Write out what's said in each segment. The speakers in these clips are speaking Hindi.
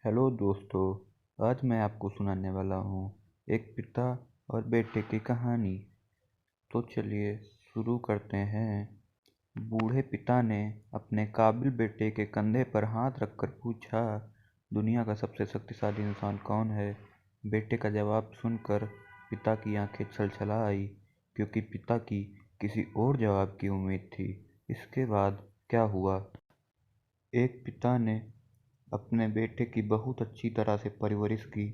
हेलो दोस्तों, आज मैं आपको सुनाने वाला हूँ एक पिता और बेटे की कहानी। तो चलिए शुरू करते हैं। बूढ़े पिता ने अपने काबिल बेटे के कंधे पर हाथ रखकर पूछा, दुनिया का सबसे शक्तिशाली इंसान कौन है? बेटे का जवाब सुनकर पिता की आंखें छलछला आई, क्योंकि पिता की किसी और जवाब की उम्मीद थी। इसके बाद क्या हुआ? एक पिता ने अपने बेटे की बहुत अच्छी तरह से परवरिश की,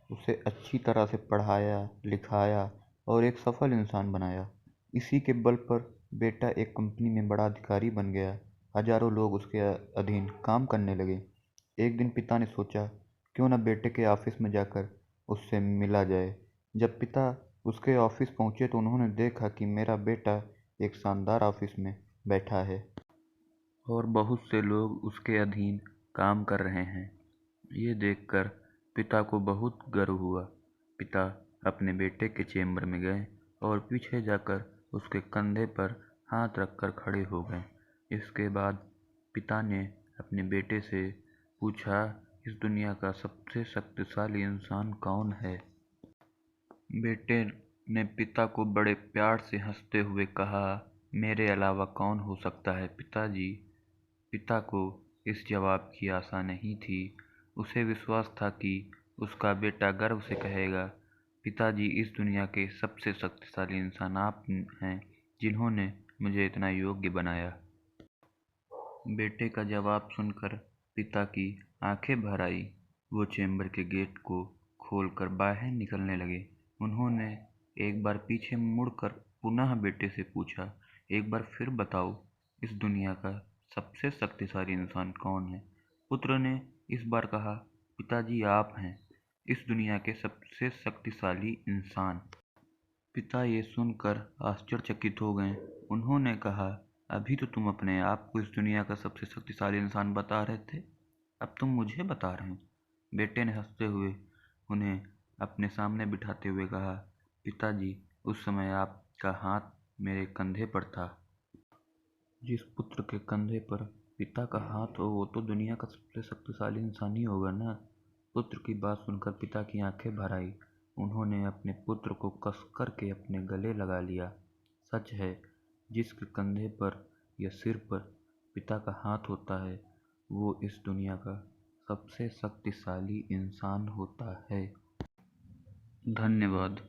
उसे अच्छी तरह से पढ़ाया लिखाया और एक सफल इंसान बनाया। इसी के बल पर बेटा एक कंपनी में बड़ा अधिकारी बन गया। हजारों लोग उसके अधीन काम करने लगे। एक दिन पिता ने सोचा, क्यों न बेटे के ऑफिस में जाकर उससे मिला जाए। जब पिता उसके ऑफिस पहुंचे तो उन्होंने देखा कि मेरा बेटा एक शानदार ऑफिस में बैठा है और बहुत से लोग उसके अधीन काम कर रहे हैं। ये देखकर पिता को बहुत गर्व हुआ। पिता अपने बेटे के चेम्बर में गए और पीछे जाकर उसके कंधे पर हाथ रखकर खड़े हो गए। इसके बाद पिता ने अपने बेटे से पूछा, इस दुनिया का सबसे शक्तिशाली इंसान कौन है? बेटे ने पिता को बड़े प्यार से हंसते हुए कहा, मेरे अलावा कौन हो सकता है पिताजी। पिता को इस जवाब की आशा नहीं थी। उसे विश्वास था कि उसका बेटा गर्व से कहेगा, पिताजी, इस दुनिया के सबसे शक्तिशाली इंसान आप हैं, जिन्होंने मुझे इतना योग्य बनाया। बेटे का जवाब सुनकर पिता की आंखें भर आई। वो चेम्बर के गेट को खोलकर बाहर निकलने लगे। उन्होंने एक बार पीछे मुड़कर पुनः बेटे से पूछा, एक बार फिर बताओ, इस दुनिया का सबसे शक्तिशाली इंसान कौन है? पुत्र ने इस बार कहा, पिताजी, आप हैं इस दुनिया के सबसे शक्तिशाली इंसान। पिता ये सुनकर आश्चर्यचकित हो गए। उन्होंने कहा, अभी तो तुम अपने आप को इस दुनिया का सबसे शक्तिशाली इंसान बता रहे थे, अब तुम मुझे बता रहे हो। बेटे ने हंसते हुए उन्हें अपने सामने बिठाते हुए कहा, पिताजी, उस समय आपका हाथ मेरे कंधे पर था। जिस पुत्र के कंधे पर पिता का हाथ हो वो तो दुनिया का सबसे शक्तिशाली इंसान ही होगा ना। पुत्र की बात सुनकर पिता की आंखें भर आई। उन्होंने अपने पुत्र को कस कर के अपने गले लगा लिया। सच है, जिसके कंधे पर या सिर पर पिता का हाथ होता है वो इस दुनिया का सबसे शक्तिशाली इंसान होता है। धन्यवाद।